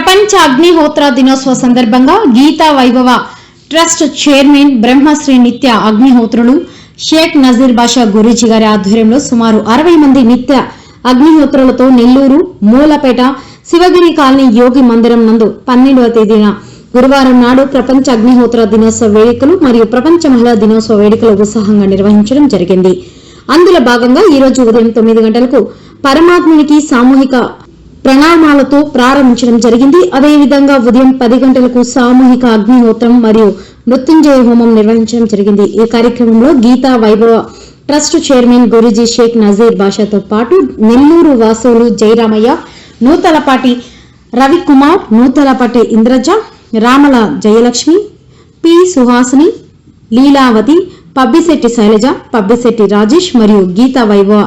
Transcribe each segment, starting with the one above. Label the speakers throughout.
Speaker 1: ప్రపంచ అగ్నిహోత్ర దినోత్సవ సందర్భంగా గీతా వైభవ ట్రస్ట్ చైర్మన్ బ్రహ్మశ్రీ నిత్య అగ్నిహోత్రులు షేక్ నజీర్ బాషా గురూజీ గారి ఆధ్వర్యంలో సుమారు 60 మంది నిత్య అగ్నిహోత్రులతో నెల్లూరు మూలపేట శివగిరి కాలనీ యోగి మందిరం నందు 12వ తేదీన గురువారం నాడు ప్రపంచ అగ్నిహోత్ర దినోత్సవ వేడుకలు మరియు ప్రపంచ మహిళా దినోత్సవ వేడుకలు ఉత్సాహంగా నిర్వహించడం జరిగింది. అందులో భాగంగా ఈ రోజు ఉదయం 9 గంటలకు పరమాత్మునికి సామూహిక ప్రణామాలతో ప్రారంభించడం జరిగింది. అదేవిధంగా ఉదయం 10 గంటలకు సామూహిక అగ్నిహోత్రం మరియు మృత్యుంజయ హోమం నిర్వహించడం జరిగింది. ఈ కార్యక్రమంలో గీతా వైభవ ట్రస్ట్ చైర్మన్ గురూజీ షేక్ నజీర్ బాషాతో పాటు నెల్లూరు వాసువులు జయరామయ్య, నూతలపాటి రవికుమార్, నూతలపాటి ఇంద్రజ, రామల జయలక్ష్మి, పి సుహాసిని, లీలావతి, పబ్బిశెట్టి శైలజ, పబ్బిశెట్టి రాజేష్ మరియు గీతా వైభవ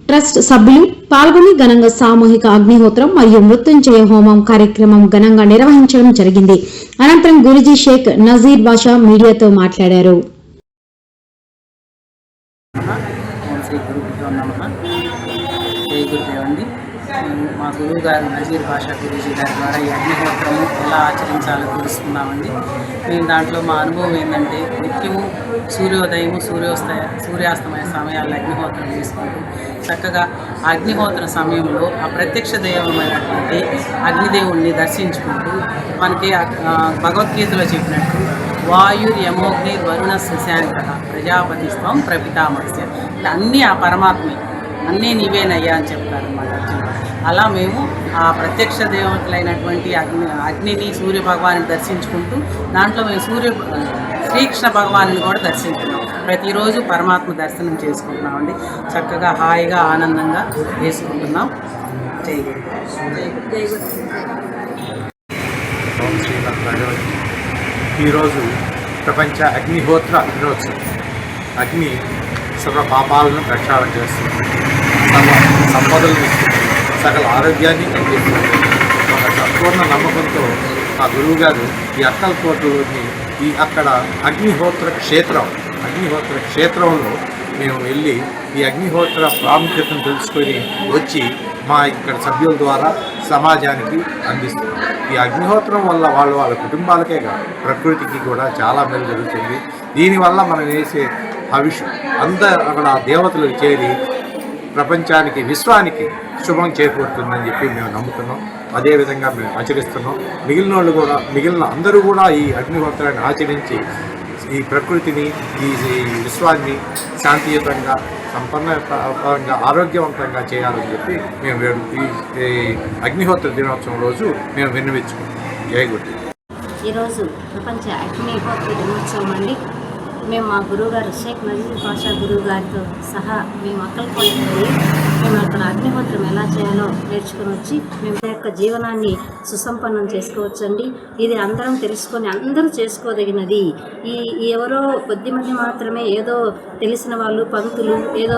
Speaker 1: ట్రస్ట్ సభ్యులు పాల్గొని ఘనంగా సామూహిక అగ్నిహోత్రం మరియు మృత్యుంజయ హోమం కార్యక్రమం ఘనంగా నిర్వహించడం జరిగింది. అనంతరం గురూజీ షేక్ నజీర్ బాషా మీడియాతో మాట్లాడారు.
Speaker 2: మా గురువు గారు నజీర్ బాషా గురూజీ గారి ద్వారా ఈ అగ్నిహోత్రము ఎలా ఆచరించాలో తెలుసుకున్నామండి. మేము దాంట్లో మా అనుభవం ఏంటంటే నిత్యము సూర్యోదయము సూర్యాస్తమయ సమయాల్లో అగ్నిహోత్రం తీసుకుంటూ చక్కగా అగ్నిహోత్ర సమయంలో ఆ ప్రత్యక్ష దైవమైనటువంటి అగ్నిదేవుణ్ణి దర్శించుకుంటూ మనకి భగవద్గీతలో చెప్పినట్టు వాయుర్యమోగ్ని వరుణ శశాంక ప్రజాపతిస్వం ప్రపితామస్య, ఇలా అన్నీ ఆ పరమాత్మే, అన్నీ నీవేనయ్యా అని చెప్తారన్నమాట. అలా మేము ఆ ప్రత్యక్ష దేవతలైనటువంటి అగ్నిని సూర్య భగవాన్ని దర్శించుకుంటూ దాంట్లో మేము శ్రీకృష్ణ భగవాన్ని కూడా దర్శించుకున్నాం. ప్రతిరోజు పరమాత్మ దర్శనం చేసుకుంటున్నామండి. చక్కగా హాయిగా ఆనందంగా చేసుకుంటున్నాం. జై గురు.
Speaker 3: ఈరోజు ప్రపంచ అగ్నిహోత్ర దినోత్సవం. అగ్ని సకల పాపాలను ప్రక్షాళన చేస్తుంది, సంపదలను ఇస్తుంది, సకల ఆరోగ్యాన్ని అందిస్తుంది. ఒక సంపూర్ణ నమ్మకంతో ఆ గురువుగారు ఈ అక్కల్కోటలోని అక్కడ అగ్నిహోత్ర క్షేత్రంలో మేము వెళ్ళి ఈ అగ్నిహోత్ర ప్రాముఖ్యతను తెలుసుకొని వచ్చి మా ఇక్కడ సభ్యుల ద్వారా సమాజానికి అందిస్తున్నాం. ఈ అగ్నిహోత్రం వల్ల వాళ్ళ కుటుంబాలకే కాదు ప్రకృతికి కూడా చాలా మేలు జరుగుతుంది. దీనివల్ల మనం వేసే హవిష్ అక్కడ దేవతలకు చేరి ప్రపంచానికి విశ్వానికి శుభం చేకూరుతుందని చెప్పి మేము నమ్ముతున్నాం. అదేవిధంగా మేము ఆచరిస్తున్నాం. మిగిలిన అందరూ కూడా ఈ అగ్నిహోత్రాన్ని ఆచరించి ఈ ప్రకృతిని ఈ విశ్వాన్ని శాంతియుతంగా సంపన్నపరంగా ఆరోగ్యవంతంగా చేయాలని చెప్పి మేము ఈ అగ్నిహోత్ర దినోత్సవం రోజు మేము విన్నవించుకున్నాం. జై గురు.
Speaker 4: ఈరోజు ప్రపంచ అగ్నిహోత్ర దినోత్సవం అండి. మేము మా గురువుగారు షేక్ నజీర్ బాషా గురువు గారితో సహా మేము అక్కలకోటకి వెళ్ళి మేము అక్కడ అగ్నిహోత్రం ఎలా చేయాలో నేర్చుకుని వచ్చి మేము యొక్క జీవనాన్ని సుసంపన్నం చేసుకోవచ్చండి. ఇది అందరం తెలుసుకొని అందరూ చేసుకోదగినది. ఎవరో కొద్దిమంది మాత్రమే ఏదో తెలిసిన వాళ్ళు, పంతులు, ఏదో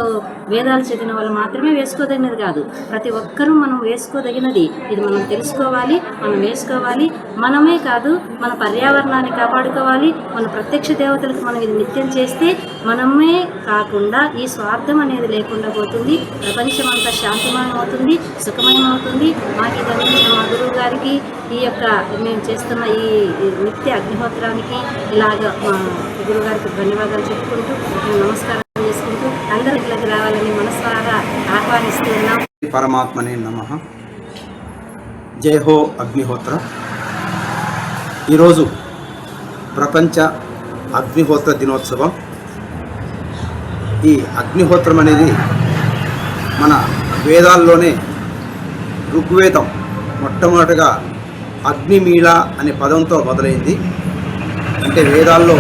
Speaker 4: వేదాలు చదివిన వాళ్ళు మాత్రమే వేసుకోదగినది కాదు. ప్రతి ఒక్కరూ మనం వేసుకోదగినది. ఇది మనం తెలుసుకోవాలి, మనం వేసుకోవాలి. మనమే కాదు, మన పర్యావరణాన్ని కాపాడుకోవాలి. మన ప్రత్యక్ష దేవతలకు మనం ఇది నిత్యం చేస్తే మనమే కాకుండా ఈ స్వార్థం అనేది లేకుండా పోతుంది. ప్రపంచం అంతా శాంతిమయం అవుతుంది, సుఖమయం అవుతుంది. మాకు ఇది అందించిన మా గురువు గారికి ఈ యొక్క మేము చేస్తున్న ఈ నిత్య అగ్నిహోత్రానికి ఇలాగ మా గురువుగారికి ధన్యవాదాలు చెప్పుకుంటూ మేము నమస్కారం చేసుకుంటూ అందరూ ఇట్లకి రావాలని మనసారా ఆహ్వానిస్తూ ఉన్నాం.
Speaker 5: పరమాత్మనే నమః. జై హో అగ్నిహోత్ర. ఈరోజు ప్రపంచ అగ్నిహోత్ర దినోత్సవం. ఈ అగ్నిహోత్రం అనేది మన వేదాల్లోనే ఋగ్వేదం మొట్టమొదటిగా అగ్నిమీళ అనే పదంతో మొదలైంది. అంటే వేదాల్లో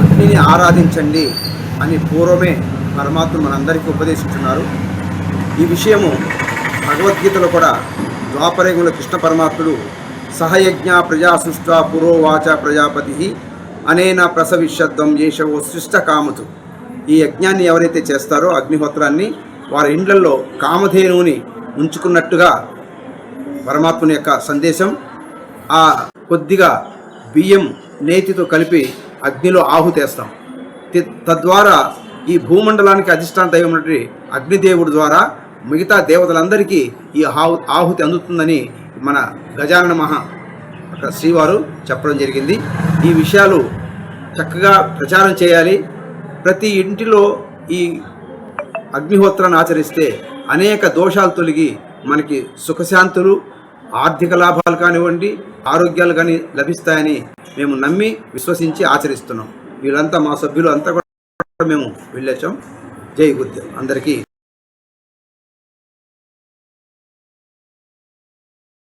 Speaker 5: అగ్నిని ఆరాధించండి అని పూర్వమే పరమాత్మ మనందరికీ ఉపదేశించున్నారు. ఈ విషయము భగవద్గీతలో కూడా ద్వాపరయుగంలో కృష్ణ పరమాత్ముడు సహయజ్ఞ ప్రజా సృష్ట పురోవాచ ప్రజాపతి అనేన ప్రసవిష్యద్వం ఏషవో సృష్ట కామతు. ఈ యజ్ఞాన్ని ఎవరైతే చేస్తారో అగ్నిహోత్రాన్ని వారి ఇండ్లలో కామధేనువుని ఉంచుకున్నట్టుగా పరమాత్ముని యొక్క సందేశం. ఆ కొద్దిగా బియ్యం నేతితో కలిపి అగ్నిలో ఆహుతేస్తాం. తద్వారా ఈ భూమండలానికి అధిష్టాన దైవం అగ్నిదేవుడి ద్వారా మిగతా దేవతలందరికీ ఈ ఆహుతి అందుతుందని మన గజానన మహా శ్రీవారు చెప్పడం జరిగింది. ఈ విషయాలు చక్కగా ప్రచారం చేయాలి. ప్రతి ఇంటిలో ఈ అగ్నిహోత్రాన్ని ఆచరిస్తే అనేక దోషాలు తొలగి మనకి సుఖశాంతులు, ఆర్థిక లాభాలు కానివ్వండి, ఆరోగ్యాలు కానీ లభిస్తాయని మేము నమ్మి విశ్వసించి ఆచరిస్తున్నాం. వీళ్ళంతా మా సభ్యులు అంతా కూడా మేము వెళ్ళొచ్చాం. జై గురుదేవ్ అందరికీ.